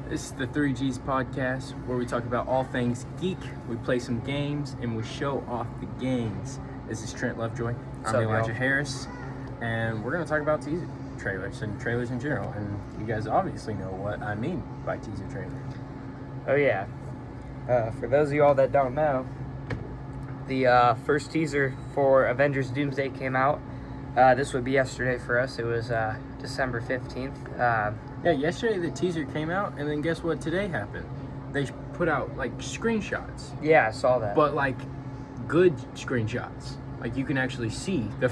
This is the 3Gspodcast, where we talk about all things geek, we play some games, and we show off the games. This is Trent, Lovejoy. I'm Elijah Harris, and we're going to talk about teaser trailers and trailers in general. And you guys obviously know what I mean by teaser trailer. Oh, yeah. For those of you all that don't know, the first teaser for Avengers Doomsday came out. This would be yesterday for us. It was December 15th. Yeah, yesterday the teaser came out, and then guess what today happened? They put out, like, screenshots. Yeah, I saw that. But, like, good screenshots. Like, you can actually see the...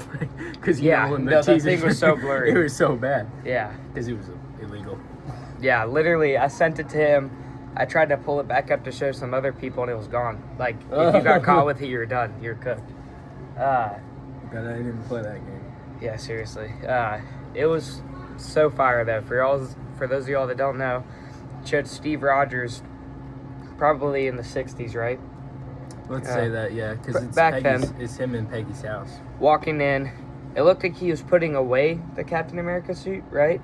Because, when the thing was so blurry. It was so bad. Yeah. Because it was illegal. Yeah, literally, I sent it to him. I tried to pull it back up to show some other people, and it was gone. Like, if you got caught with it, you're done. You're cooked. God, I didn't play that game. Yeah, seriously. It was so fire, though. For those of y'all that don't know, it showed Steve Rogers probably in the 60s, right? Let's say that, yeah, because it's him in Peggy's house. Walking in, it looked like he was putting away the Captain America suit, right?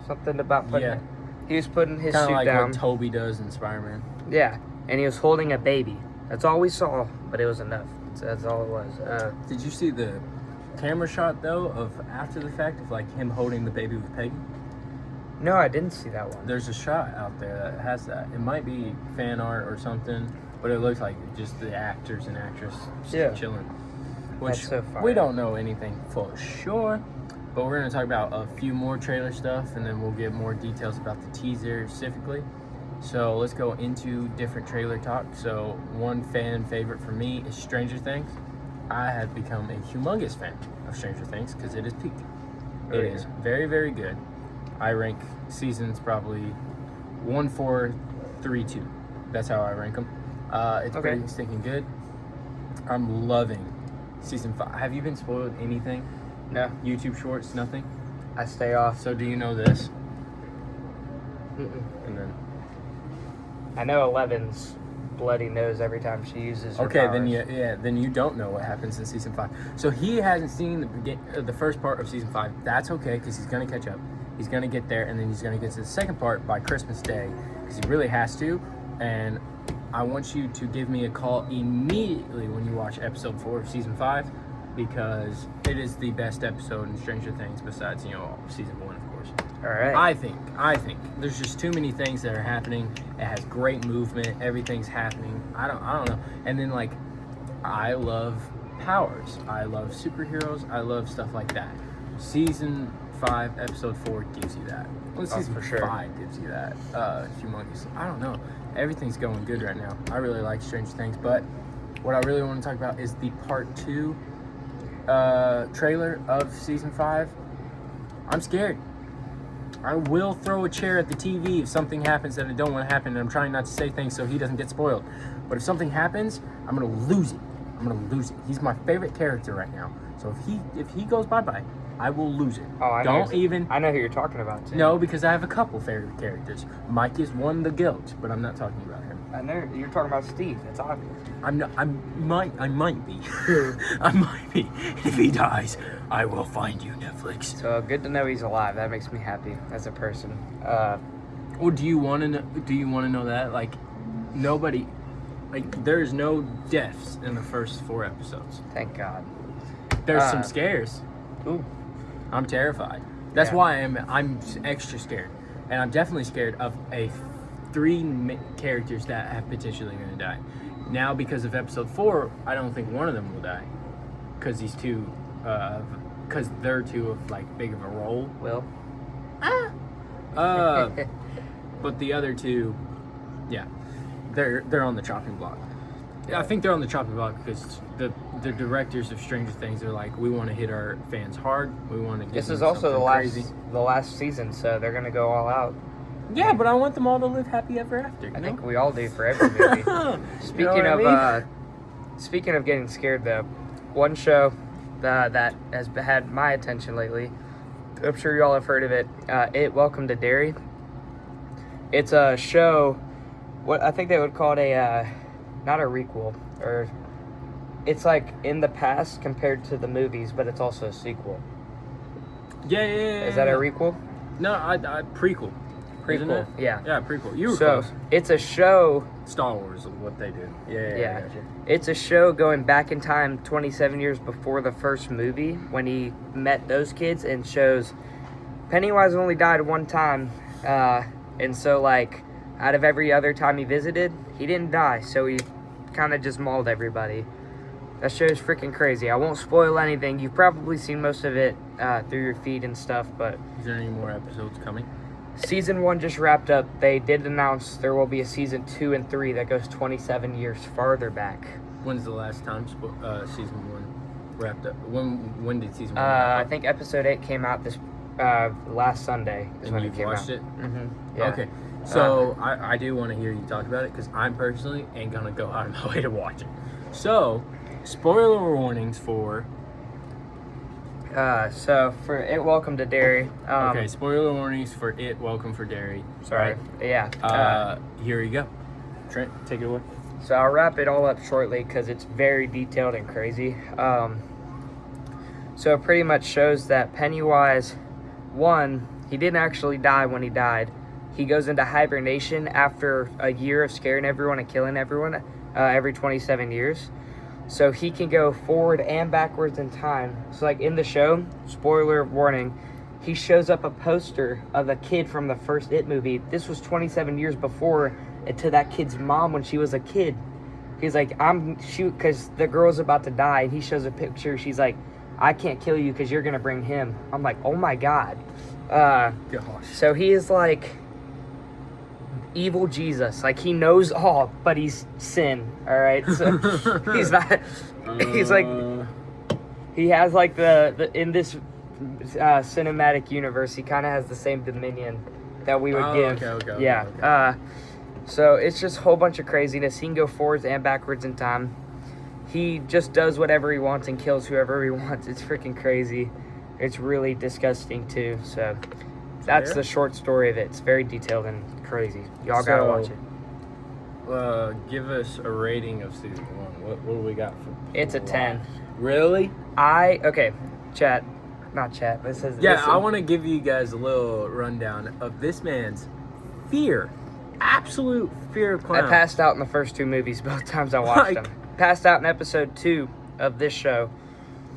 Something about putting it. He was putting his suit down. Kind of like what Toby does in Spider-Man. Yeah, and he was holding a baby. That's all we saw, but it was enough. That's all it was. Did you see the camera shot, though, of after the fact of, like, him holding the baby with Peggy? No, I didn't see that one. There's a shot out there that has that. It might be fan art or something, but it looks like just the actors and actress chilling. Which that's so fire. We don't know anything for sure, but we're going to talk about a few more trailer stuff, and then we'll get more details about the teaser specifically. So let's go into different trailer talk. So one fan favorite for me is Stranger Things. I have become a humongous fan of Stranger Things because it is peak. It is very, very good. I rank seasons probably 1, 4, 3, 2. That's how I rank them. It's pretty stinking good. I'm loving season 5. Have you been spoiled anything? No. YouTube shorts, nothing? I stay off. So do you know this? Mm-mm. And then I know Eleven's bloody nose every time she uses her powers. then you don't know what happens in season 5. So he hasn't seen the first part of season 5. That's okay, because he's going to catch up. He's going to get there, and then he's going to get to the second part by Christmas Day, because he really has to. And I want you to give me a call immediately when you watch episode 4 of season 5, because it is the best episode in Stranger Things besides, season 1, of course. All right. I think there's just too many things that are happening. It has great movement. Everything's happening. I don't know. And then, like, I love powers. I love superheroes. I love stuff like that. Season 5, episode 4 gives you that. Well, season for sure. 5 gives you that. Humongous. I don't know. Everything's going good right now. I really like Stranger Things, but what I really want to talk about is the part 2 trailer of season 5. I'm scared. I will throw a chair at the TV if something happens that I don't want to happen, and I'm trying not to say things so he doesn't get spoiled. But if something happens, I'm going to lose it. He's my favorite character right now. So if he goes bye-bye, I will lose it. Oh, I know who you're talking about, too. No, because I have a couple favorite characters. Mike is one the guilt, but I'm not talking about him. I know you're talking about Steve. It's obvious. I might be. I might be. If he dies, I will find you, Netflix. So good to know he's alive. That makes me happy as a person. Well, do you want to know that? Like, nobody, like, there's no deaths in the first 4 episodes. Thank God. There's some scares. Ooh. I'm terrified. That's why I'm extra scared, and I'm definitely scared of 3 characters that have potentially going to die. Now, because of episode 4, I don't think one of them will die, because they're too of, like, big of a role. Will. But the other 2, yeah, they're on the chopping block. I think they're on the chopping block because the directors of Stranger Things are like, we want to hit our fans hard. We want to get this is also the last season, so they're gonna go all out. Yeah, but I want them all to live happy ever after. I think we all do for every movie. Speaking of getting scared, though, one show that has had my attention lately, I'm sure you all have heard of it. Welcome to Derry. It's a show. What I think they would call it not a requel, or it's like in the past compared to the movies, but it's also a sequel. Yeah. Is that a requel? No, I prequel. isn't it? Yeah. Yeah, prequel. You were So close. it's a show. Star Wars is what they do. Yeah. Yeah. Gotcha. It's a show going back in time 27 years before the first movie when he met those kids, and shows Pennywise only died one time. And so, like, out of every other time he visited, he didn't die. So he kind of just mauled everybody. That show is freaking crazy. I won't spoil anything. You've probably seen most of it through your feed and stuff, but... Is there any more episodes coming? Season 1 just wrapped up. They did announce there will be a season 2 and 3 that goes 27 years farther back. When's the last time season 1 wrapped up? When did season 1 I wrap up? think episode 8 came out this last Sunday. Is And when you've it came watched out. it? Mm-hmm. Yeah. Okay. So I do want to hear you talk about it because I personally ain't going to go out of my way to watch it. So, spoiler warnings for... So for It Welcome to Derry. okay, spoiler warnings for It Welcome for Derry. Sorry. Right? Yeah. Here you go. Trent, take it away. So I'll wrap it all up shortly because it's very detailed and crazy. So it pretty much shows that Pennywise, one, he didn't actually die when he died. He goes into hibernation after a year of scaring everyone and killing everyone every 27 years. So he can go forward and backwards in time. So like in the show, spoiler warning, he shows up a poster of a kid from the first It movie. This was 27 years before, and to that kid's mom when she was a kid. He's like, because the girl's about to die, and he shows a picture. She's like, I can't kill you because you're going to bring him. I'm like, oh my God. Gosh. So he is like evil Jesus. Like, he knows all, but he's sin. All right. So he's not, he's like, he has like the in this cinematic universe, he kind of has the same dominion that we would give. Okay, yeah. okay. So it's just a whole bunch of craziness. He can go forwards and backwards in time. He just does whatever he wants and kills whoever he wants. It's freaking crazy. It's really disgusting too. So that's the short story of it. It's very detailed and crazy. Y'all gotta watch it. Give us a rating of season 1. What do we got for? It's a 10. Really? Okay, chat. Not chat, but it says... Yeah, listen. I want to give you guys a little rundown of this man's fear. Absolute fear of clowns. I passed out in the first 2 movies both times I watched them. Passed out in episode 2 of this show.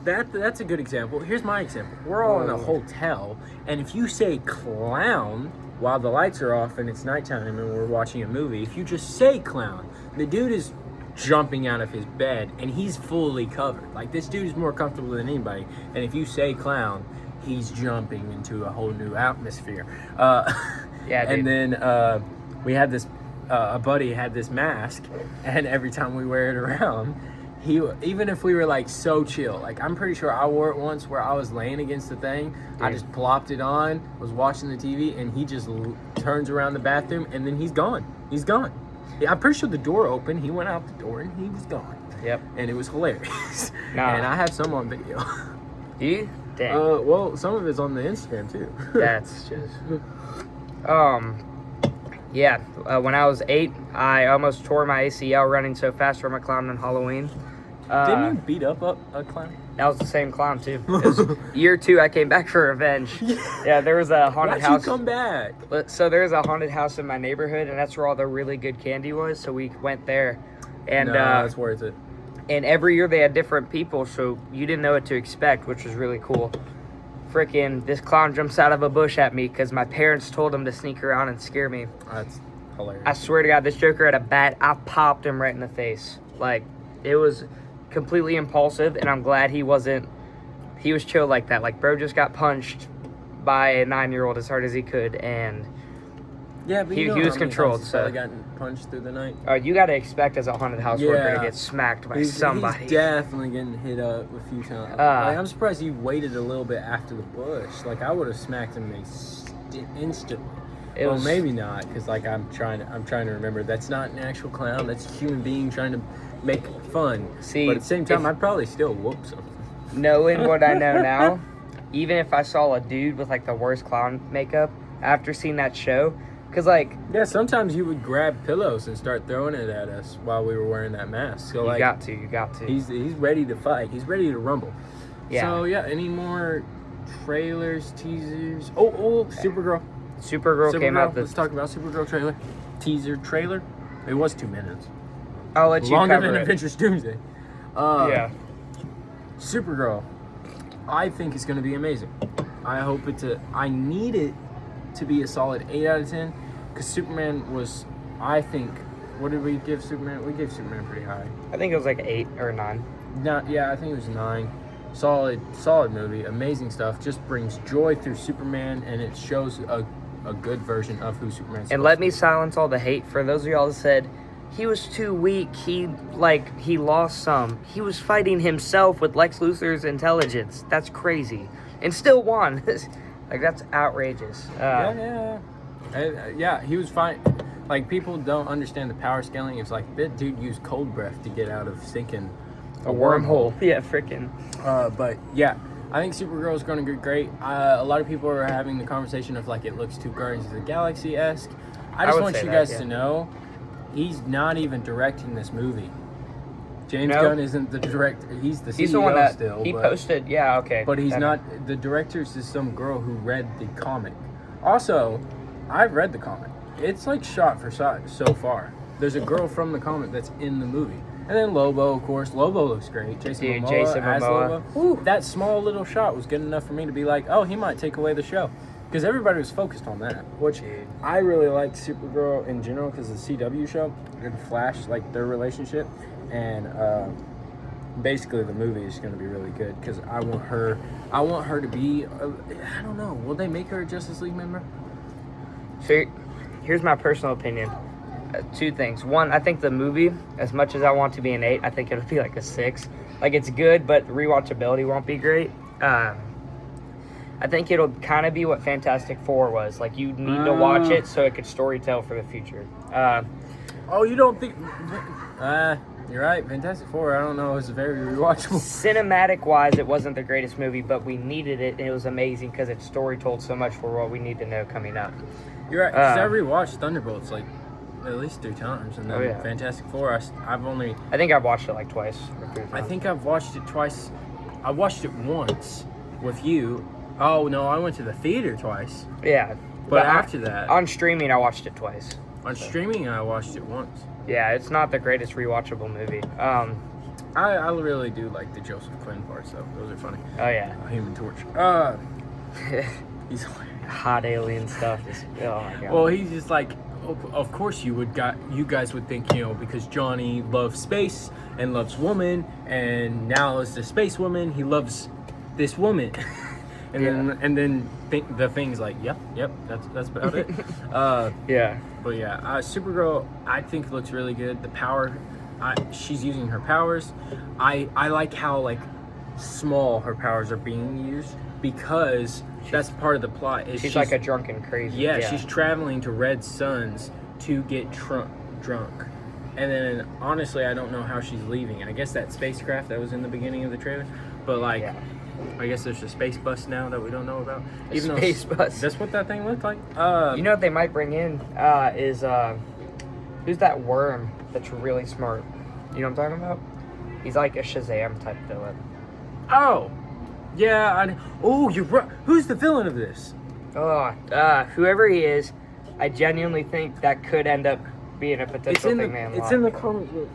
That's a good example. Here's my example. We're all in a hotel, and if you say clown while the lights are off and it's nighttime and we're watching a movie, if you just say clown, the dude is jumping out of his bed and he's fully covered. Like, this dude is more comfortable than anybody, and if you say clown, he's jumping into a whole new atmosphere. Yeah, dude. And then we had this a buddy had this mask, and every time we wear it around, even if we were like so chill, like I'm pretty sure I wore it once where I was laying against the thing, dude. I just plopped it on, was watching the TV, and he just turns around the bathroom and then he's gone. Yeah, I'm pretty sure the door opened, he went out the door and he was gone. Yep. And it was hilarious. Nah. And I have some on video. Do you? Dang. Well, some of it's on the Instagram too. That's just... Yeah, when I was 8, I almost tore my ACL running so fast from a clown on Halloween. Didn't you beat up a clown? That was the same clown, too. It was year 2, I came back for revenge. Yeah, there was a haunted house. Why'd you come back? So there was a haunted house in my neighborhood, and that's where all the really good candy was, so we went there. And no, that's worth it. And every year they had different people, so you didn't know what to expect, which was really cool. Frickin' this clown jumps out of a bush at me because my parents told him to sneak around and scare me. That's hilarious. I swear to God, this Joker had a bat. I popped him right in the face. Like, it was completely impulsive, and I'm glad he was chill like that. Like, bro just got punched by a 9-year-old as hard as he could, and yeah, but he was controlled. So he gotten punched through the night. You got to expect as a haunted house worker to get smacked by somebody. He's definitely getting hit up a few times. Like, I'm surprised he waited a little bit after the bush. Like, I would have smacked him instantly. Well, maybe not, because like I'm trying to remember. That's not an actual clown. That's a human being trying to make fun. See, but at the same time, I'd probably still whoop something. Knowing what I know now, even if I saw a dude with like the worst clown makeup after seeing that show, because like sometimes you would grab pillows and start throwing it at us while we were wearing that mask. So you got to. He's ready to fight. He's ready to rumble. Yeah. So yeah, any more trailers, teasers? Oh, Supergirl. Supergirl came out. Let's talk about Supergirl trailer. Teaser trailer. It was 2 minutes. I'll let you Longer cover than it. Adventures Doomsday. Yeah. Supergirl, I think is going to be amazing. I need it to be a solid 8 out of 10 because Superman was, I think, what did we give Superman? We gave Superman pretty high. I think it was like 8 or 9. No, yeah, I think it was 9. Solid movie, amazing stuff. Just brings joy through Superman, and it shows a good version of who Superman is. And let me silence all the hate for those of y'all that said he was too weak. He lost some. He was fighting himself with Lex Luthor's intelligence. That's crazy, and still won. Like that's outrageous. Yeah, he was fine. Like people don't understand the power scaling. It's like that dude used cold breath to get out of sinking a wormhole. Yeah, freaking. But yeah, I think Supergirl is going to get great. A lot of people are having the conversation of like it looks too Guardians of the Galaxy-esque. I just want you guys to know he's not even directing this movie. James Gunn isn't the director. He's the CEO he's the one that still. He posted, yeah, okay. But he's not. The director is some girl who read the comic. Also, I've read the comic. It's like shot for shot so far. There's a girl from the comic that's in the movie. And then Lobo, of course. Lobo looks great. Jason Momoa as Lobo. Ooh, that small little shot was good enough for me to be like, oh, he might take away the show. Because everybody was focused on that. Which I really liked Supergirl in general because of the CW show and Flash, like their relationship. And basically the movie is going to be really good because I want her to be, I don't know, will they make her a Justice League member? So here's my personal opinion. 2 things. One, I think the movie, as much as I want to be an 8, I think it'll be like a 6. Like it's good, but rewatchability won't be great. I think it'll kind of be what Fantastic Four was. Like you need to watch it so it could storytell for the future. Oh, you don't think? You're right. Fantastic Four, I don't know, is very rewatchable. Cinematic-wise, it wasn't the greatest movie, but we needed it, and it was amazing because it story told so much for what we need to know coming up. You're right. Because I rewatched Thunderbolts like at least 3 times, and then Fantastic Four, I think I've watched it like twice or 3 times. I think I've watched it twice. I watched it once with you. Oh no, I went to the theater twice. Yeah, but after that, on streaming, I watched it twice. On streaming, I watched it once. Yeah, it's not the greatest rewatchable movie. I really do like the Joseph Quinn parts though; those are funny. Oh yeah, Human Torch. He's hot alien stuff. Oh my god. Well, he's just like, of course you guys would think, because Johnny loves space and loves woman, and now as the space woman, he loves this woman. And then the Thing's like, yep, that's about it. Yeah. But yeah, Supergirl, I think looks really good. The power, she's using her powers. I like how like small her powers are being used because that's part of the plot. She's like a drunken crazy. Yeah, she's traveling to Red Suns to get drunk. And then honestly, I don't know how she's leaving. I guess that spacecraft that was in the beginning of the trailer, but like. Yeah. I guess there's a space bus now that we don't know about. Space bus. That's what that thing looked like. You know what they might bring in is who's that worm that's really smart? You know what I'm talking about? He's like a Shazam type villain. Oh, yeah. You're right. Who's the villain of this? Whoever he is, I genuinely think that could end up being a potential thing. It's in the comic book.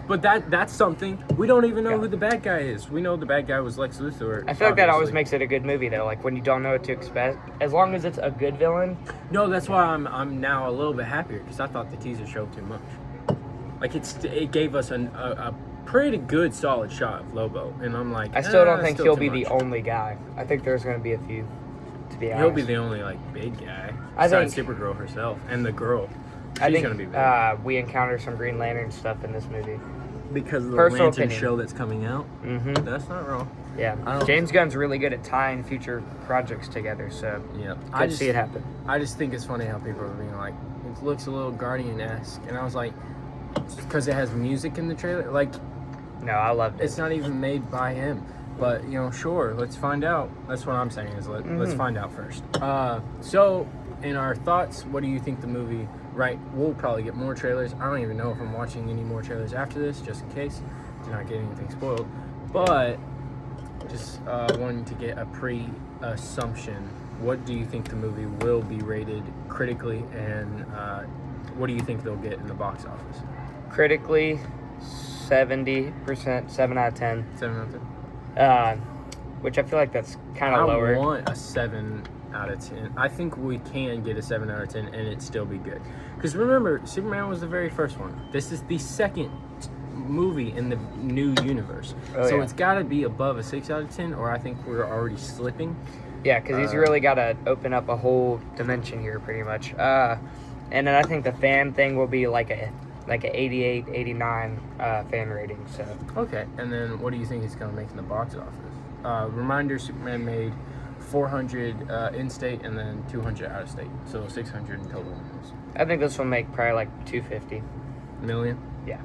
But that's something we don't even know who the bad guy is. We know the bad guy was Lex Luthor. I feel like that always makes it a good movie though. Like when you don't know what to expect, as long as it's a good villain. No, that's why I'm now a little bit happier because I thought the teaser showed too much. Like it gave us a pretty good solid shot of Lobo, and I'm like, I still don't think he'll be the only guy. I think there's going to be a few. To be honest, he'll be the only like big guy. Besides Supergirl herself and the girl. She's gonna be big. We encounter some Green Lantern stuff in this movie. Because of the Lantern show that's coming out. Mm-hmm. That's not wrong. Yeah. James Gunn's really good at tying future projects together, so I see it happen. I just think it's funny how people are being like, it looks a little Guardian-esque. And I was like, because it has music in the trailer. Like, no, I loved it. It's not even made by him. But, sure, let's find out. That's what I'm saying is let's find out first. So, in our thoughts, what do you think the movie... Right, we'll probably get more trailers. I don't even know if I'm watching any more trailers after this, just in case. Do not get anything spoiled. But just wanting to get a pre-assumption. what do you think the movie will be rated critically, and what do you think they'll get in the box office? Critically, 70%, 7 out of 10. 7 out of 10? Which I feel like that's kind of lower. I want a 7 out of 10. I think we can get a 7 out of 10 and it still be good. Because remember, Superman was the very first one. This is the second movie in the new universe. So it's got to be above a 6 out of 10, or I think we're already slipping. Yeah, because he's really got to open up a whole dimension here, pretty much. And then I think the fan thing will be like a 88, 89 fan rating. So okay, and then what do you think it's going to make in the box office? Reminder: Superman made 400 in-state and then 200 out-of-state, so 600 in total. I think this will make probably like 250 million. Yeah.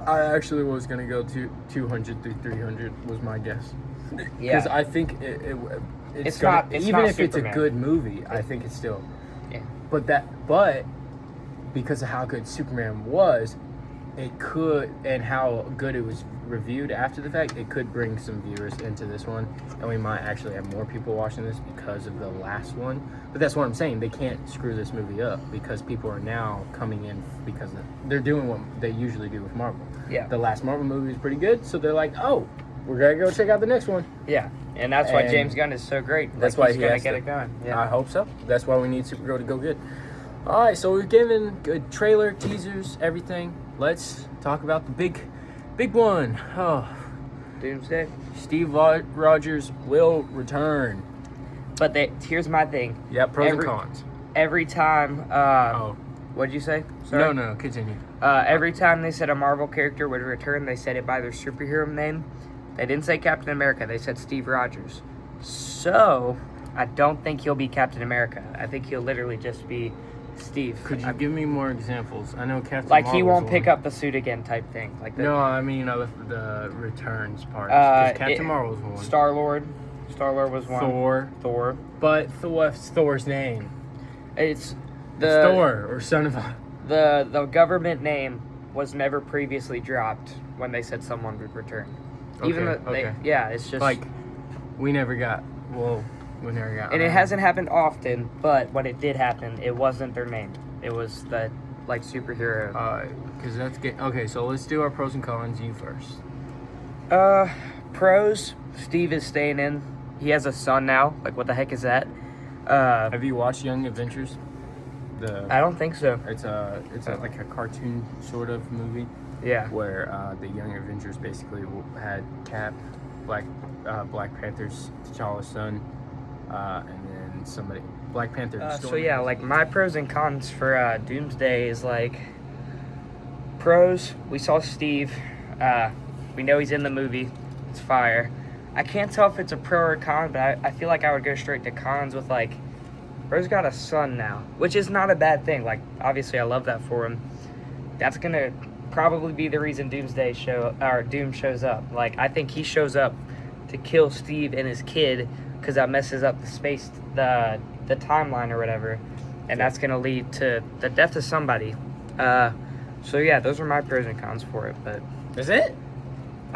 I actually was going to go to 200 through 300 was my guess. Yeah. Because I think it's not even not if Superman. it's a good movie, I think it's still. Yeah. But because of how good Superman was, it could, and how good it was reviewed after the fact, it could bring some viewers into this one, and we might actually have more people watching this because of the last one. But that's what I'm saying. They can't screw this movie up because people are now coming in because they're doing what they usually do with Marvel. Yeah. The last Marvel movie was pretty good, so they're like, oh, we're gonna go check out the next one. Yeah, and that's why James Gunn is so great. That's why he's he gonna has get to. it going. Yeah. I hope so. That's why we need Supergirl to go good. All right, so we've given good trailer, teasers, everything. Let's talk about the big one. Oh, Doomsday. Steve Rogers will return. But here's my thing. Yeah, pros and cons. Every time, what'd you say? Sorry? No, continue. Every time they said a Marvel character would return, they said it by their superhero name. They didn't say Captain America. They said Steve Rogers. So, I don't think he'll be Captain America. I think he'll literally just be Steve. Could you give me more examples? I know Captain Like he Marvel's won't pick one. up the suit again type thing. Like No, I mean the returns part. Because Captain Marvel's one. Star-Lord was one. Thor. But what's Thor's name? It's Thor, or son of a... The government name was never previously dropped when they said someone would return. Even though it's just like we never got. And it hasn't happened often, but when it did happen, it wasn't their name. It was the superhero. Because that's good. Okay, so let's do our pros and cons. You first. Pros. Steve is staying in. He has a son now. Like, what the heck is that? Have you watched Young Adventures? I don't think so. It's like a cartoon sort of movie. Yeah. Where the Young Avengers basically had Cap, Black Panther's T'Challa's son, and then Black Panther. So yeah, like my pros and cons for Doomsday is like pros. We saw Steve. We know he's in the movie. It's fire. I can't tell if it's a pro or a con, but I feel like I would go straight to cons with like, bro's got a son now, which is not a bad thing. Like obviously I love that for him. That's gonna probably be the reason Doom shows up. Like I think he shows up to kill Steve and his kid because that messes up the timeline or whatever, and that's gonna lead to the death of somebody. So yeah, those are my pros and cons for it. But is it?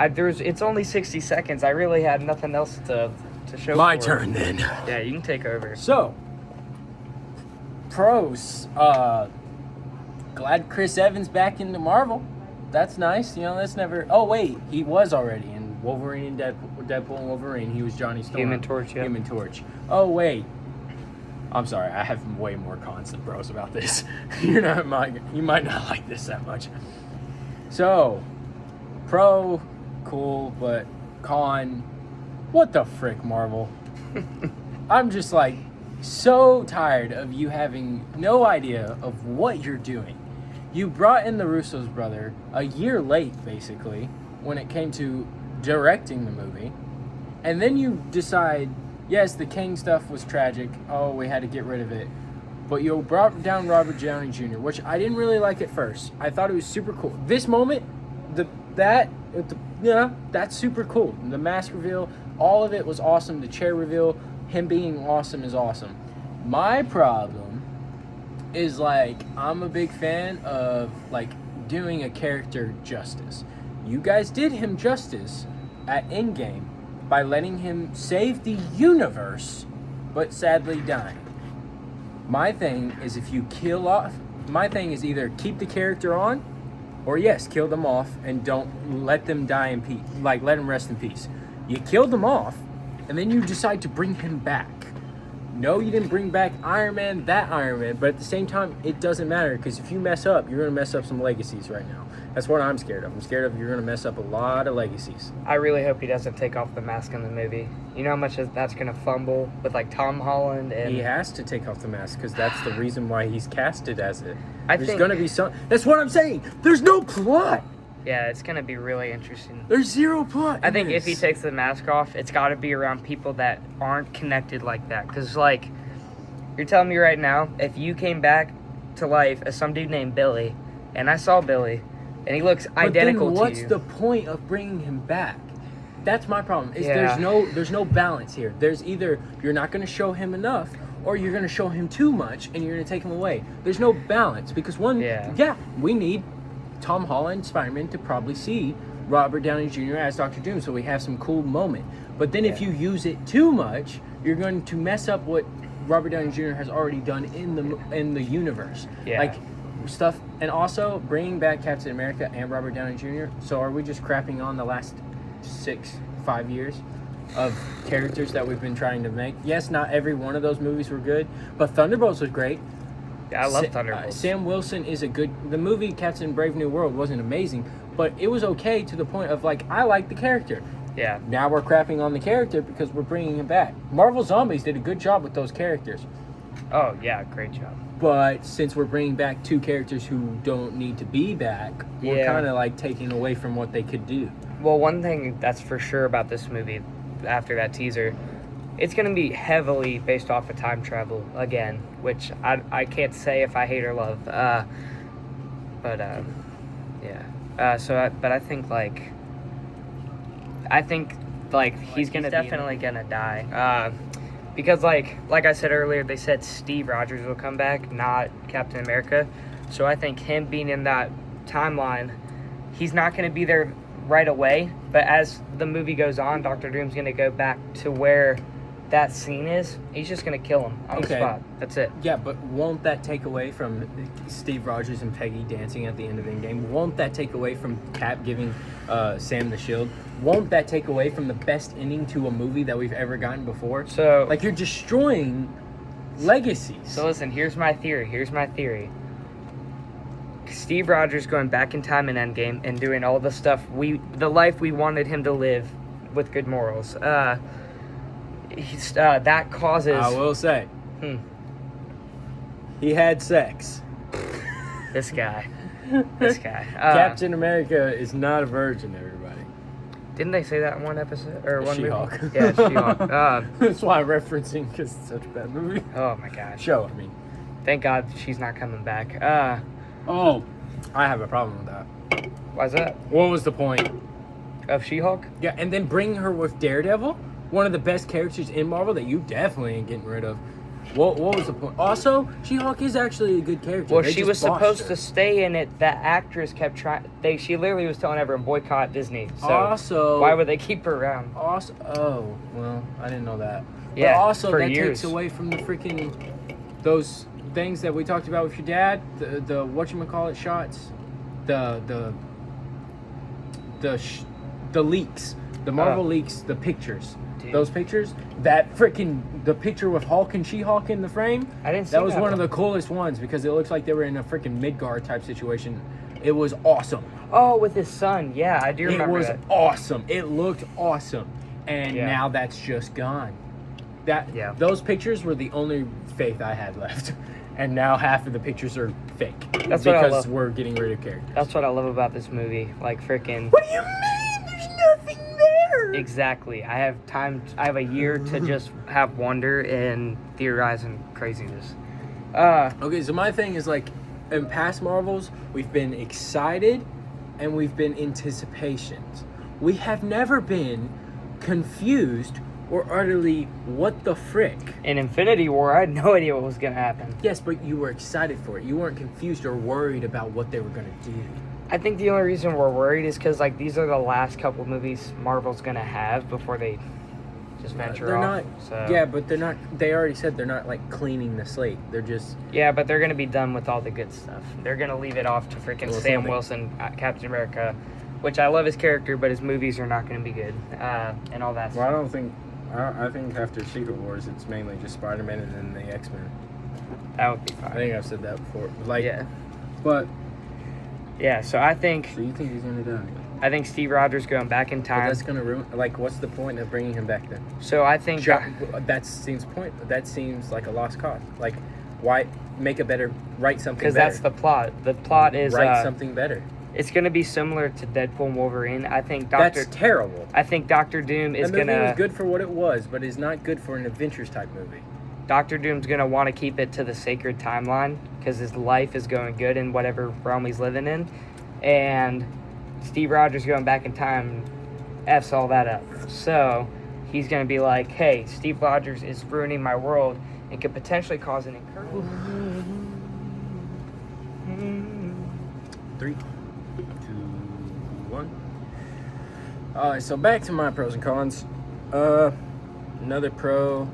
It's only 60 seconds. I really had nothing else to show. My turn then. Yeah, you can take over. So pros. Glad Chris Evans back into Marvel. That's nice. You know, that's never... Oh, wait. He was already in Wolverine and Deadpool and Wolverine. He was Johnny Storm. Human Torch, yeah. Human Torch. Oh, wait. I'm sorry. I have way more cons than pros about this. You might not like this that much. So, pro, cool, but con, what the frick, Marvel? I'm just like so tired of you having no idea of what you're doing. You brought in the Russo's brother a year late, basically, when it came to directing the movie. And then you decide, yes, the King stuff was tragic. Oh, we had to get rid of it. But you brought down Robert Downey Jr., which I didn't really like at first. I thought it was super cool. This moment, that's super cool. The mask reveal, all of it was awesome. The chair reveal, him being awesome is awesome. My problem is like I'm a big fan of like doing a character justice. You guys did him justice at Endgame by letting him save the universe but sadly dying. My thing is either keep the character on, or yes, kill them off and don't let them die in peace. Like, let them rest in peace. You killed them off, and then you decide to bring him back. No, you didn't bring back Iron Man, but at the same time, it doesn't matter, because if you mess up, you're going to mess up some legacies right now. That's what I'm scared of. I'm scared of you're going to mess up a lot of legacies. I really hope he doesn't take off the mask in the movie. You know how much that's going to fumble with, like, Tom Holland and... He has to take off the mask, because that's the reason why he's casted as it. There's think... going to be some... That's what I'm saying! There's no plot! Yeah, it's going to be really interesting. There's zero plot. I think if he takes the mask off, it's got to be around people that aren't connected like that. Because, like, you're telling me right now, if you came back to life as some dude named Billy, and I saw Billy, and he looks identical to you. What's the point of bringing him back? That's my problem. Yeah. There's no balance here. There's either you're not going to show him enough, or you're going to show him too much, and you're going to take him away. There's no balance, because we need Tom Holland, Spider-Man, to probably see Robert Downey Jr. as Dr. Doom, so we have some cool moment. But then if you use it too much, you're going to mess up what Robert Downey Jr. has already done in the universe. Yeah. Like stuff, and also bringing back Captain America and Robert Downey Jr. So are we just crapping on the last 5 years of characters that we've been trying to make? Yes, not every one of those movies were good, but Thunderbolts was great. Yeah, I love Thunderbolts. Sam Wilson is the movie Captain Brave New World wasn't amazing, but it was okay to the point of, like, I like the character. Yeah. Now we're crapping on the character because we're bringing him back. Marvel Zombies did a good job with those characters. Oh, yeah, great job. But since we're bringing back two characters who don't need to be back, we're kind of, like, taking away from what they could do. Well, one thing that's for sure about this movie, after that teaser, it's going to be heavily based off of time travel again, which I can't say if I hate or love. But I think he's definitely gonna die. Because like I said earlier, they said Steve Rogers will come back, not Captain America. So I think him being in that timeline, he's not gonna be there right away. But as the movie goes on, Dr. Doom's gonna go back to where that scene is. He's just gonna kill him on the spot. That's it. Yeah, but won't that take away from Steve Rogers and Peggy dancing at the end of Endgame? Won't that take away from Cap giving Sam the shield? Won't that take away from the best ending to a movie that we've ever gotten before? So, like, you're destroying legacies. So listen, here's my theory. Steve Rogers going back in time in Endgame and doing all the stuff the life we wanted him to live with good morals. That causes... I will say, he had sex. This guy. Captain America is not a virgin, everybody. Didn't they say that in one episode? Or one She-Hulk. movie? Yeah, She-Hulk. That's why I'm referencing, because it's such a bad movie. Oh, my gosh. Show, I mean. Thank God she's not coming back. I have a problem with that. Why's that? What was the point? Of She-Hulk? Yeah, and then bringing her with Daredevil, one of the best characters in Marvel that you definitely ain't getting rid of. What was the point? Also, She-Hulk is actually a good character. Well, she was supposed to stay in it. That actress kept trying. She literally was telling everyone boycott Disney. So also, why would they keep her around? Also, well, I didn't know that. Yeah, but also for that years. takes away from the freaking those things that we talked about with your dad. The whatchamacallit shots, the leaks, the Marvel leaks, the pictures. Dude. Those pictures, the picture with Hulk and She-Hulk in the frame. I didn't see that. Was one of the coolest ones because it looks like they were in a freaking Midgard type situation. It was awesome. Oh, with his son. Yeah, I do remember that. It was awesome. It looked awesome. And now that's just gone. Those pictures were the only faith I had left. And now half of the pictures are fake. That's what I love. Because we're getting rid of characters. That's what I love about this movie. Like, freaking... What do you mean? There's nothing there! Exactly. I have a year to just have wonder and theorize and craziness. Okay, so my thing is, like, in past Marvels, we've been excited and we've been anticipations. We have never been confused or utterly, what the frick? In Infinity War, I had no idea what was going to happen. Yes, but you were excited for it. You weren't confused or worried about what they were going to do. I think the only reason we're worried is because, like, these are the last couple movies Marvel's going to have before they just venture they're off. not. Yeah, but they're not. They already said they're not like cleaning the slate. They're just. Yeah, but they're gonna be done with all the good stuff. They're gonna leave it off to freaking Sam Wilson, Captain America, which I love his character, but his movies are not gonna be good, and all that. Well, I don't think. I think after Secret Wars, it's mainly just Spider-Man and then the X-Men. That would be fine. I think I've said that before. Like, yeah. But. Yeah, so I think. So you think he's gonna die? I think Steve Rogers going back in time. But that's gonna ruin. Like, what's the point of bringing him back then? So I think that seems like a lost cause. Like, why write something? Because that's the plot. The plot is write something better. It's gonna be similar to Deadpool and Wolverine. I think That's terrible. I think Doctor Doom is the movie was good for what it was, but it's not good for an adventures type movie. Doctor Doom's gonna want to keep it to the sacred timeline because his life is going good in whatever realm he's living in, and Steve Rogers going back in time F's all that up. So he's going to be like, hey, Steve Rogers is ruining my world and could potentially cause an incursion. 3, 2, 1. Alright, so back to my pros and cons. Another pro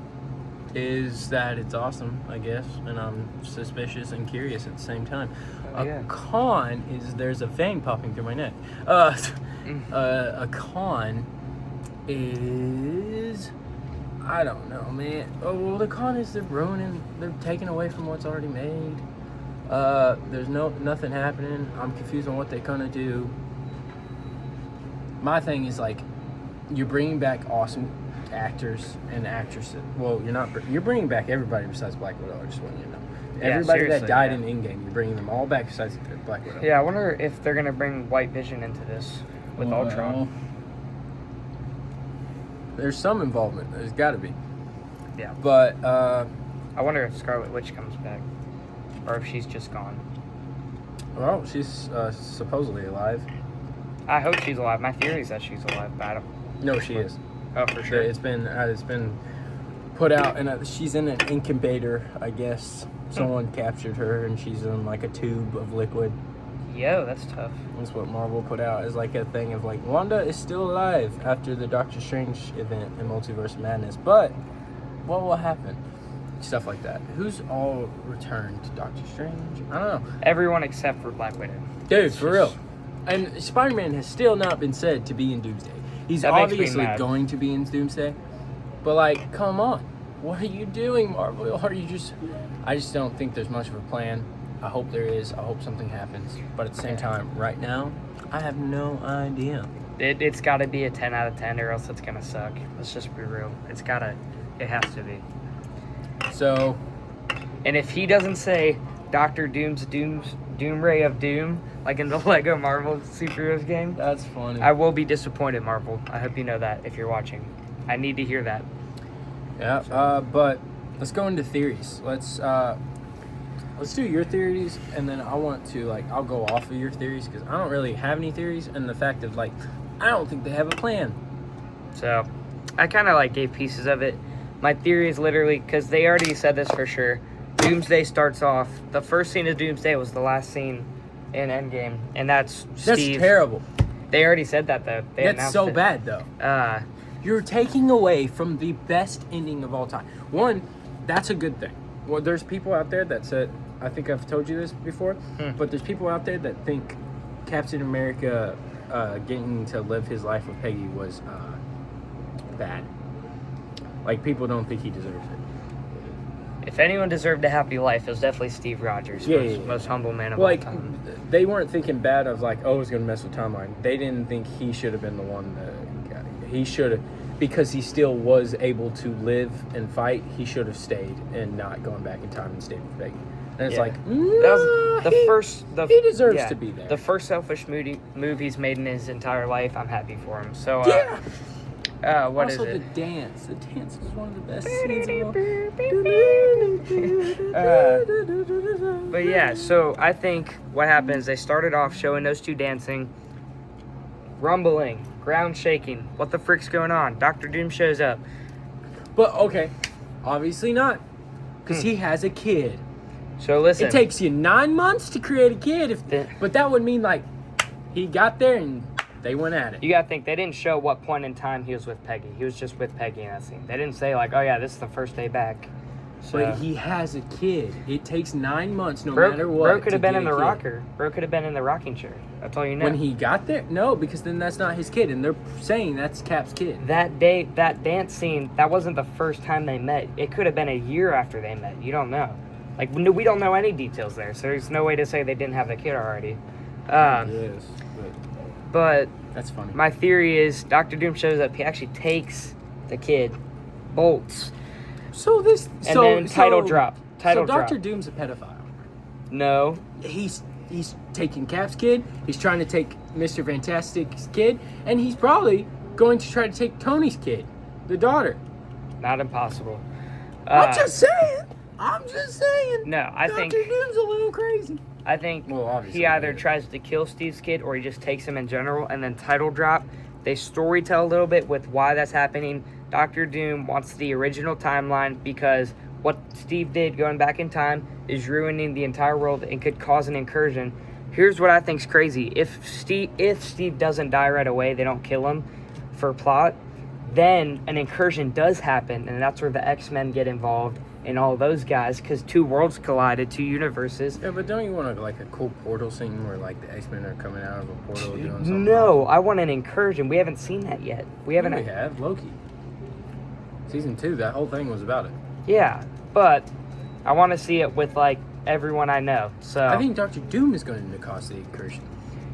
is that it's awesome, I guess, and I'm suspicious and curious at the same time. A con is there's a vein popping through my neck. A con is, I don't know, man. Oh, well, the con is they're taking away from what's already made. There's nothing happening. I'm confused on what they're gonna do. My thing is, like, you're bringing back awesome actors and actresses. Well, you're bringing back everybody besides Black Widow. I just want you to know. Everybody that died in Endgame, you're bringing them all back besides Black Widow. Yeah, I wonder if they're gonna bring White Vision into this with Ultron. There's some involvement. There's got to be. Yeah. But I wonder if Scarlet Witch comes back, or if she's just gone. Well, she's supposedly alive. I hope she's alive. My theory is that she's alive, but I don't. No, she is. Oh, for sure. It's been put out, and she's in an incubator, I guess. Someone captured her, and she's in like a tube of liquid. Yo, that's tough. That's what Marvel put out as like a thing of like, Wanda is still alive after the Doctor Strange event in Multiverse of Madness, but what will happen? Stuff like that. Who's all returned to Doctor Strange? I don't know. Everyone except for Black Widow. Dude, for real. And Spider-Man has still not been said to be in Doomsday. He's obviously going to be in Doomsday, but like, come on. What are you doing, Marvel? I just don't think there's much of a plan. I hope there is. I hope something happens. But at the same time, right now, I have no idea. It's got to be a 10 out of 10 or else it's going to suck. Let's just be real. It has to be. So. And if he doesn't say Dr. Doom's Doom Ray of Doom, like in the Lego Marvel superheroes game. That's funny. I will be disappointed, Marvel. I hope you know that if you're watching. I need to hear that. Yeah, but let's go into theories. Let's do your theories, and then I'll go off of your theories because I don't really have any theories, and the fact of I don't think they have a plan. So, I kind of gave pieces of it. My theory is literally, because they already said this for sure, Doomsday starts off, the first scene of Doomsday was the last scene in Endgame, and that's Steve. That's terrible. They already said that, though. That's so bad, though. You're taking away from the best ending of all time. One, that's a good thing. Well, there's people out there that said, I think I've told you this before, but there's people out there that think Captain America getting to live his life with Peggy was bad. Like, people don't think he deserves it. If anyone deserved a happy life, it was definitely Steve Rogers, most humble man of all time. They weren't thinking bad of he's going to mess with timeline. They didn't think he should have been the one that he should have, because he still was able to live and fight, he should have stayed and not gone back in time and stayed with Peggy. And it's he deserves to be there. The first selfish move he's made in his entire life. I'm happy for him. So, what is it? Also, the dance. The dance is one of the best scenes of all. But yeah, so I think what happens, they started off showing those two dancing, rumbling, ground shaking. What the frick's going on? Dr. Doom shows up. But, okay, obviously not, because he has a kid. So listen. It takes you 9 months to create a kid, but that would mean, he got there and They went at it. You gotta think, they didn't show what point in time he was with Peggy. He was just with Peggy in that scene. They didn't say, like, oh, yeah, this is the first day back. So, but he has a kid. It takes 9 months, matter what. Bro could have been in the rocker. Bro could have been in the rocking chair. That's all you know. When he got there? No, because then that's not his kid. And they're saying that's Cap's kid. That day, that dance scene, that wasn't the first time they met. It could have been a year after they met. You don't know. Like, we don't know any details there. So there's no way to say they didn't have the kid already. Yes, but that's funny. My theory is Dr. Doom shows up. He actually takes the kid, bolts. Title drop. So Dr. Doom's a pedophile. No. He's taking Cap's kid. He's trying to take Mr. Fantastic's kid, and he's probably going to try to take Tony's kid, the daughter. Not impossible. I'm just saying. No, I think Dr. Doom's a little crazy. I think he either tries to kill Steve's kid or he just takes him in general, and then title drop. They storytell a little bit with why that's happening. Dr. Doom wants the original timeline because what Steve did going back in time is ruining the entire world and could cause an incursion. Here's what I think's crazy. If Steve doesn't die right away, they don't kill him for plot, then an incursion does happen, and that's where the X-Men get involved and all those guys, because two worlds collided, two universes. Yeah, but don't you want a cool portal scene where the X-Men are coming out of a portal doing something? No, I want an incursion. We haven't seen that yet. We have Loki. Season 2, that whole thing was about it. Yeah, but I want to see it with everyone I know. So I think Dr. Doom is going to cause the incursion.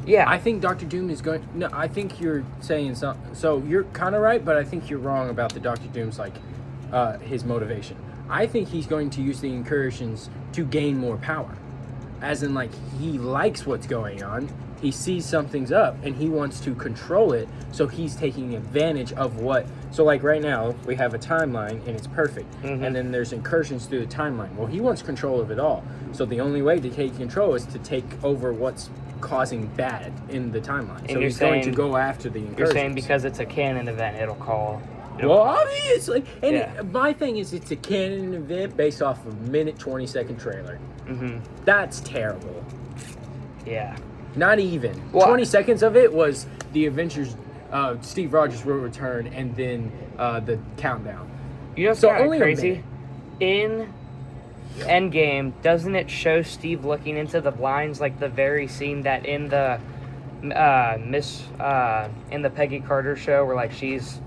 Yeah. I think Dr. Doom is going... No, I think you're saying something... So you're kind of right, but I think you're wrong about the Dr. Doom's, his motivation. I think he's going to use the incursions to gain more power. As in, he likes what's going on. He sees something's up, and he wants to control it, so he's taking advantage of what... So, right now, we have a timeline, and it's perfect. Mm-hmm. And then there's incursions through the timeline. Well, he wants control of it all. So the only way to take control is to take over what's causing bad in the timeline. And so he's going to go after the incursions. You're saying because it's a canon event, it'll call... Well, obviously. And my thing is, it's a canon event based off of a minute, 20-second trailer. Mm-hmm. That's terrible. Yeah. Not even. 20 seconds of it was the Avengers, Steve Rogers will return, and then the countdown. You know what's only crazy? In Endgame, doesn't it show Steve looking into the blinds like the very scene that in the in the Peggy Carter show where she's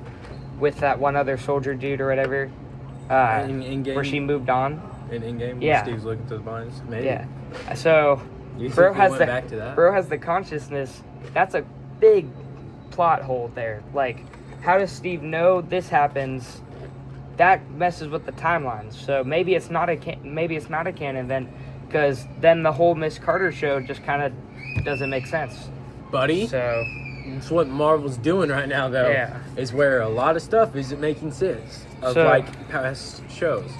with that one other soldier dude or whatever, in where she moved on. In Endgame, where Steve's looking to the blinds? Maybe. Yeah. So, bro has the consciousness. That's a big plot hole there. How does Steve know this happens? That messes with the timelines. So maybe it's not a canon event, because then the whole Miss Carter show just kind of doesn't make sense, buddy. So. That's what Marvel's doing right now, though, is where a lot of stuff isn't making sense of, past shows.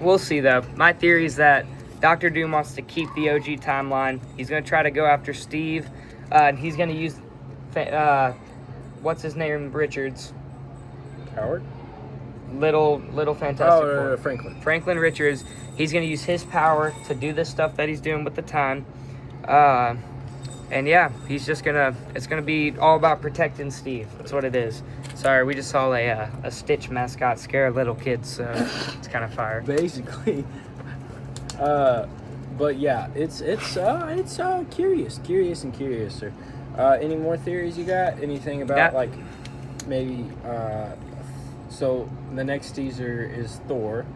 We'll see, though. My theory is that Dr. Doom wants to keep the OG timeline. He's going to try to go after Steve, and he's going to use, what's his name, Richards? Howard? Little Fantastic Four. Franklin. Franklin Richards. He's going to use his power to do this stuff that he's doing with the time. And he's just it's gonna be all about protecting Steve. That's what it is. Sorry, we just saw a Stitch mascot scare little kids, so it's kind of fire. Basically. But yeah, it's curious and curiouser. Any more theories you got? Anything about maybe so the next teaser is Thor.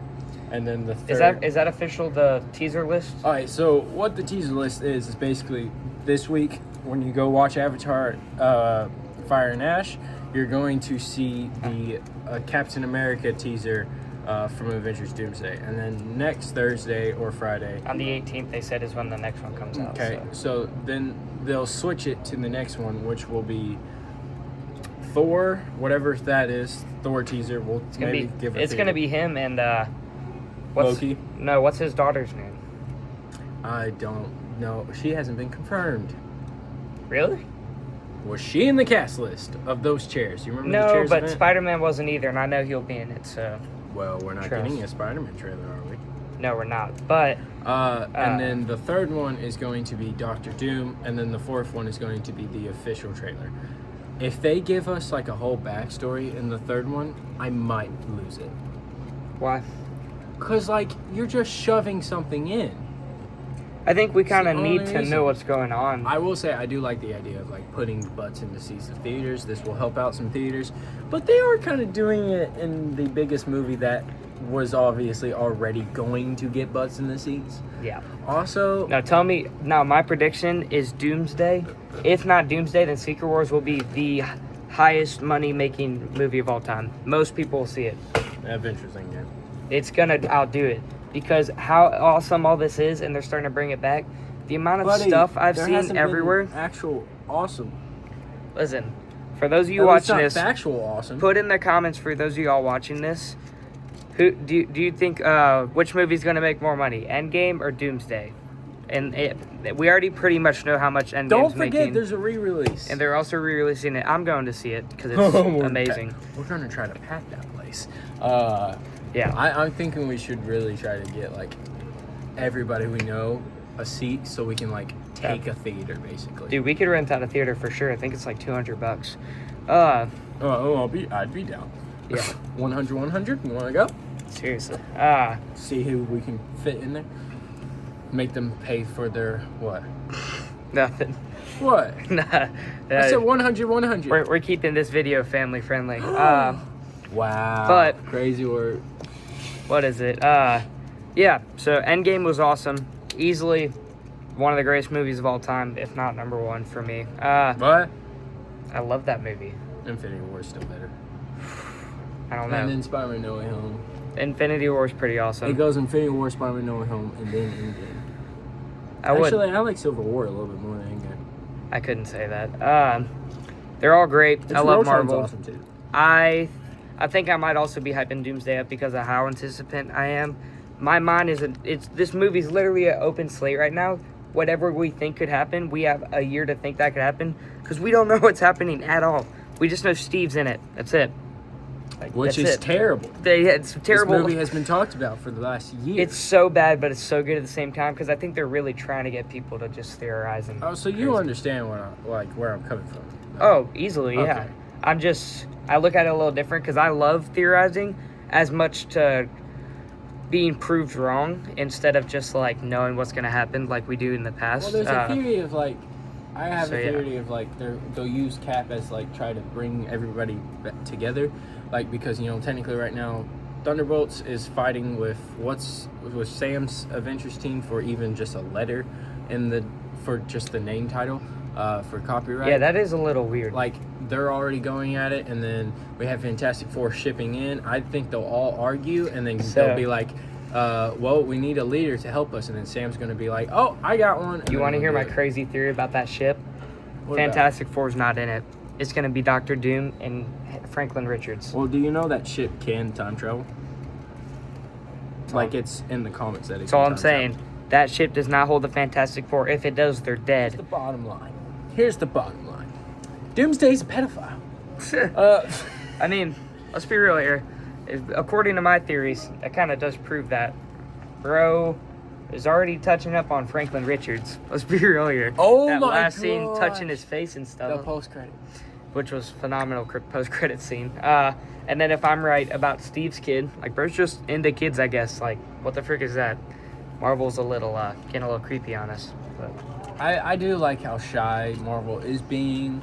And then the third... Is that official, the teaser list? All right, so what the teaser list is basically this week, when you go watch Avatar Fire and Ash, you're going to see the Captain America teaser from Avengers Doomsday. And then next Thursday or Friday... On the 18th, they said, is when the next one comes out. Okay, so then they'll switch it to the next one, which will be Thor, whatever that is, Thor teaser. It's going to be him and... Loki? No, what's his daughter's name? I don't know. She hasn't been confirmed. Really? Was she in the cast list of those chairs? You remember the chairs? No, but Spider-Man wasn't either, and I know he'll be in it, so... Well, we're not getting a Spider-Man trailer, are we? No, we're not, but... and then the third one is going to be Doctor Doom, and then the fourth one is going to be the official trailer. if they give us like a whole backstory in the third one, I might lose it. Why? Because, like, you're just shoving something in. I think we kind of the need only to reason. know what's going on. I will say I do like the idea of, like, putting butts in the seats of theaters. This will help out some theaters. But they are kind of doing it in the biggest movie that was obviously already going to get butts in the seats. Yeah. Also... Now, my prediction is Doomsday. If not Doomsday, then Secret Wars will be the highest money-making movie of all time. Most people will see it. Adventures Endgame. It's going to outdo it. Because how awesome all this is, and they're starting to bring it back. The amount of stuff I've seen everywhere. Actual awesome. Listen, for those of you At least watching not this, factual awesome. put in the comments for those of you all watching this. Who do you think which movie's going to make more money, Endgame or Doomsday? And we already pretty much know how much Endgame's Don't forget, making. there's a re-release. And they're also re-releasing it. I'm going to see it because it's amazing. We're going to try to pack that place. Yeah. I'm thinking we should really try to get, like, everybody we know a seat so we can, like, take a theater, basically. Dude, we could rent out a theater for sure. I think it's like $200. I'd be down. Yeah. 100. You want to go? Seriously. See who we can fit in there. Make them pay for their what? Nothing. What? Nah. I said 100. We're keeping this video family friendly. Wow. But crazy word. What is it? Yeah. So Endgame was awesome. Easily one of the greatest movies of all time, if not number one for me. What? I love that movie. Infinity War is still better. I don't know. And then Spider-Man No Way Home. Infinity War is pretty awesome. It goes Infinity War, Spider-Man No Way Home, and then Endgame. Actually, I like Civil War a little bit more than Endgame. I couldn't say that. They're all great. I love Marvel. Awesome too. I think I might also be hyping Doomsday up because of how anticipant I am. My mind this movie's literally an open slate right now. Whatever we think could happen, we have a year to think that could happen because we don't know what's happening at all. We just know Steve's in it. That's it. Which is terrible. It's terrible. This movie has been talked about for the last year. It's so bad, but it's so good at the same time because I think they're really trying to get people to just theorize. And so you understand where I'm coming from? Oh, easily, Okay. yeah. I look at it a little different because I love theorizing as much to being proved wrong instead of just like knowing what's going to happen like we do in the past. Well, there's a theory of like, I have a theory yeah. of like they'll use Cap as like try to bring everybody together, like because technically right now Thunderbolts is fighting with Sam's Avengers team for even just a letter for just the name title for copyright. Yeah, that is a little weird. Like they're already going at it, and then we have Fantastic Four shipping in. I think they'll all argue, and then they'll be like, well, we need a leader to help us. And then Sam's going to be like, oh, I got one. You want to hear my crazy theory about that ship? Fantastic Four's not in it. It's going to be Dr. Doom and Franklin Richards. Well, do you know that ship can time travel? Like, it's in the comics that it That's can all time I'm saying. travel. That ship does not hold the Fantastic Four. If it does, they're dead. Here's the bottom line. Doomsday's a pedophile. I mean, let's be real here. According to my theories, it kind of does prove that. Bro is already touching up on Franklin Richards. Let's be real here. Oh that my last scene gosh. touching his face and stuff. The post-credit. Which was phenomenal post-credit scene. And then if I'm right about Steve's kid, like, bro's just into kids, I guess. Like, what the frick is that? Marvel's getting a little creepy on us. But I do like how shy Marvel is being,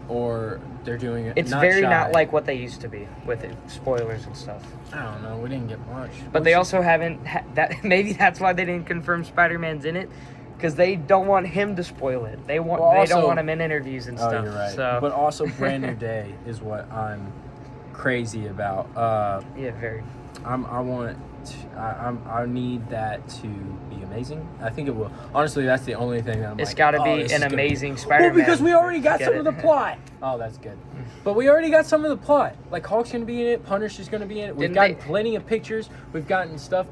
or they're doing it. it's not like what they used to be with it, spoilers and stuff. I don't know. We didn't get much. But they also haven't that. Maybe that's why they didn't confirm Spider-Man's in it, because they don't want him to spoil it. They don't want him in interviews and stuff. Oh, you're right. So, But also, Brand New Day is what I'm crazy about. yeah, very. I need that to be amazing. I think it will. Honestly, that's the only thing that I'm It's got to be an amazing Spider-Man. Well, because we already got some of the it. plot. Oh, that's good. But we already got some of the plot. Like, Hulk's going to be in it. Punisher's going to be in it. We've gotten plenty of pictures. We've gotten stuff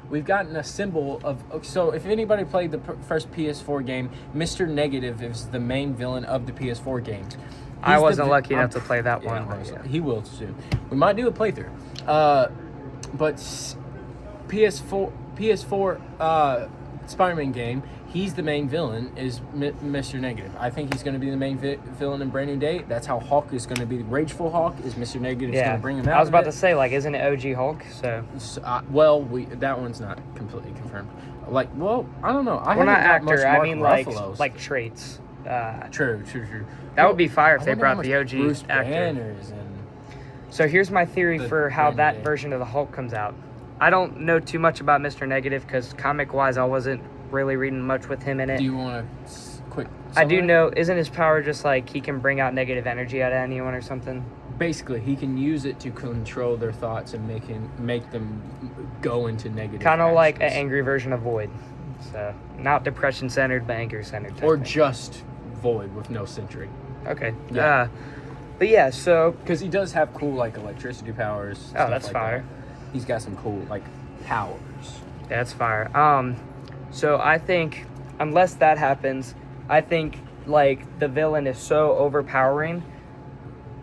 we've gotten a symbol of. So, if anybody played the first PS4 game, Mr. Negative is the main villain of the PS4 games. I wasn't lucky enough to play that one. Yeah. He will soon. We might do a playthrough. But PS4 Spider-Man game, he's the main villain, is Mr. Negative. I think he's going to be the main villain in Brand New Day. That's how Hulk is going to be. The Rageful Hulk is Mr. Negative. Going to bring him out. I was about to say, like, isn't it OG Hulk? So that one's not completely confirmed. Like, well, I don't know. Not actor. I mean, like traits. True. That would be fire if they brought the OG Bruce actor. Banners and So here's my theory for how that version of the Hulk comes out. I don't know too much about Mr. Negative because comic-wise, I wasn't really reading much with him in it. Do you want to quick? I do know. Isn't his power just like he can bring out negative energy out of anyone or something? Basically, he can use it to control their thoughts and make them go into negative. Kind of like an angry version of Void. So not depression centered, but anger centered. Or just Void with no sentry. Okay. Yeah. But yeah, so because he does have cool like electricity powers. Oh, that's like fire. That. He's got some cool like powers. That's fire. So I think unless that happens, I think like the villain is so overpowering.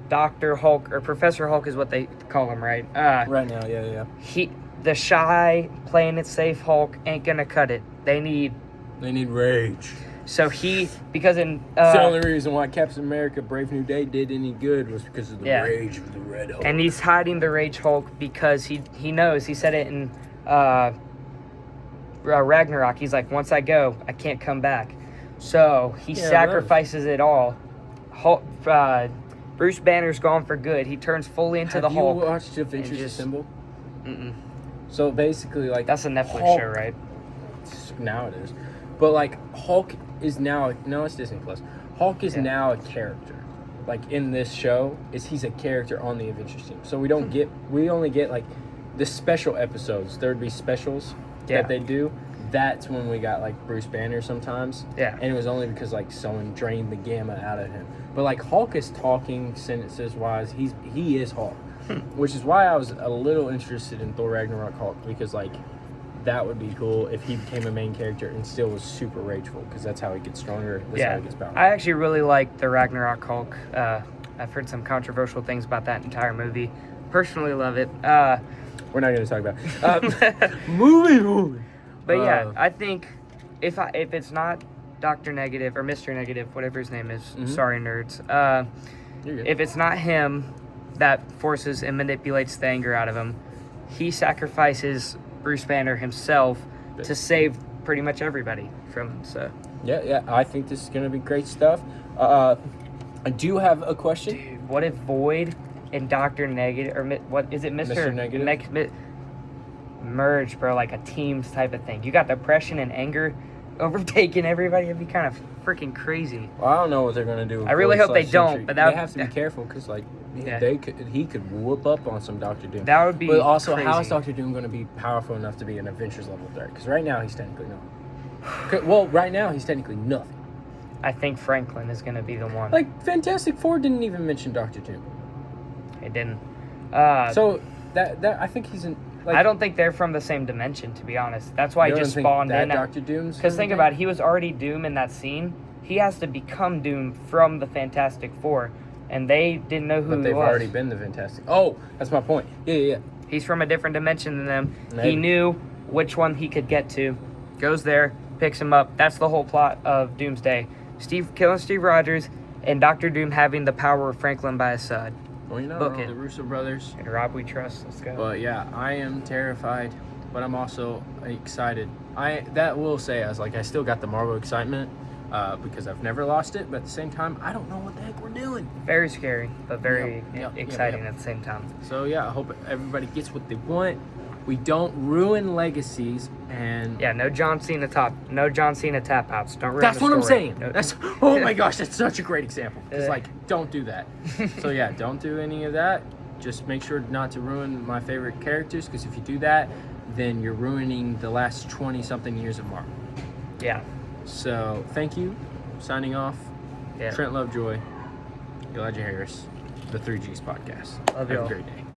Dr. Hulk or Professor Hulk is what they call him, right? Right now, yeah. The shy, playing it safe Hulk ain't gonna cut it. They need rage. So because in it's the only reason why Captain America: Brave New Day did any good was because of the rage of the Red Hulk. And he's hiding the Rage Hulk because he knows. He said it in Ragnarok. He's like, once I go, I can't come back. So he sacrifices it all. Hulk, Bruce Banner's gone for good. He turns fully into the Hulk. Have you watched Avengers Assemble? Mm-mm. So basically, like that's a Netflix Hulk, show, right? Now it is. But like Hulk is now it's Disney Plus. Hulk is now a character. Like in this show, he's a character on the Avengers team. So we only get like the special episodes. There would be specials that they do. That's when we got like Bruce Banner sometimes. Yeah. And it was only because like someone drained the gamma out of him. But like Hulk is talking sentences wise. He is Hulk. Which is why I was a little interested in Thor Ragnarok Hulk, because like that would be cool if he became a main character and still was super rageful, because that's how he gets stronger. That's how he gets powerful. I actually really like the Ragnarok Hulk. I've heard some controversial things about that entire movie. Personally love it. We're not going to talk about it. Moving on. But yeah, I think if it's not Dr. Negative or Mr. Negative, whatever his name is, sorry nerds. If it's not him that forces and manipulates the anger out of him, he sacrifices Bruce Banner himself to save pretty much everybody from him. So yeah, I think this is going to be great stuff. I do have a question. Dude, what if Void and Dr. Negative, or what is it, Mr. Negative? Merge, bro, like a teams type of thing. You got depression and anger overtaking everybody. It'd be kind of freaking crazy. Well, I don't know what they're going to do. I really hope they don't, but they have to be careful, because like he could whoop up on some Doctor Doom. That would be But also, crazy. how is Doctor Doom going to be powerful enough to be an Avengers level threat? Because right now he's technically not. Well, right now he's technically nothing. I think Franklin is going to be the one. Like Fantastic Four didn't even mention Doctor Doom. It didn't. So that I think he's in. Like, I don't think they're from the same dimension, to be honest. That's why he just spawned in. Dr. Doom's. Because think about it, he was already Doom in that scene. He has to become Doom from the Fantastic Four, and they didn't know who he was. But they've already been the Fantastic. Oh, that's my point. Yeah. He's from a different dimension than them. Maybe. He knew which one he could get to. Goes there, picks him up. That's the whole plot of Doomsday. Killing Steve Rogers, and Dr. Doom having the power of Franklin by his side. Well, you know, Book it. The Russo brothers. And Rob we trust. Let's go. But yeah, I am terrified, but I'm also excited. I still got the Marvel excitement because I've never lost it, but at the same time, I don't know what the heck we're doing. Very scary, but very exciting Yep. at the same time. So yeah, I hope everybody gets what they want. We don't ruin legacies, and no John Cena tap outs. Don't ruin that's the what I'm story. saying. No. That's oh my gosh, that's such a great example. It's like, don't do that. So yeah, don't do any of that. Just make sure not to ruin my favorite characters, because if you do that, then you're ruining the last 20-something years of Marvel. Yeah. So thank you. Signing off. Yeah. Trent Lovejoy, Elijah Harris, The 3Gspodcast. Love Have y'all. a great day.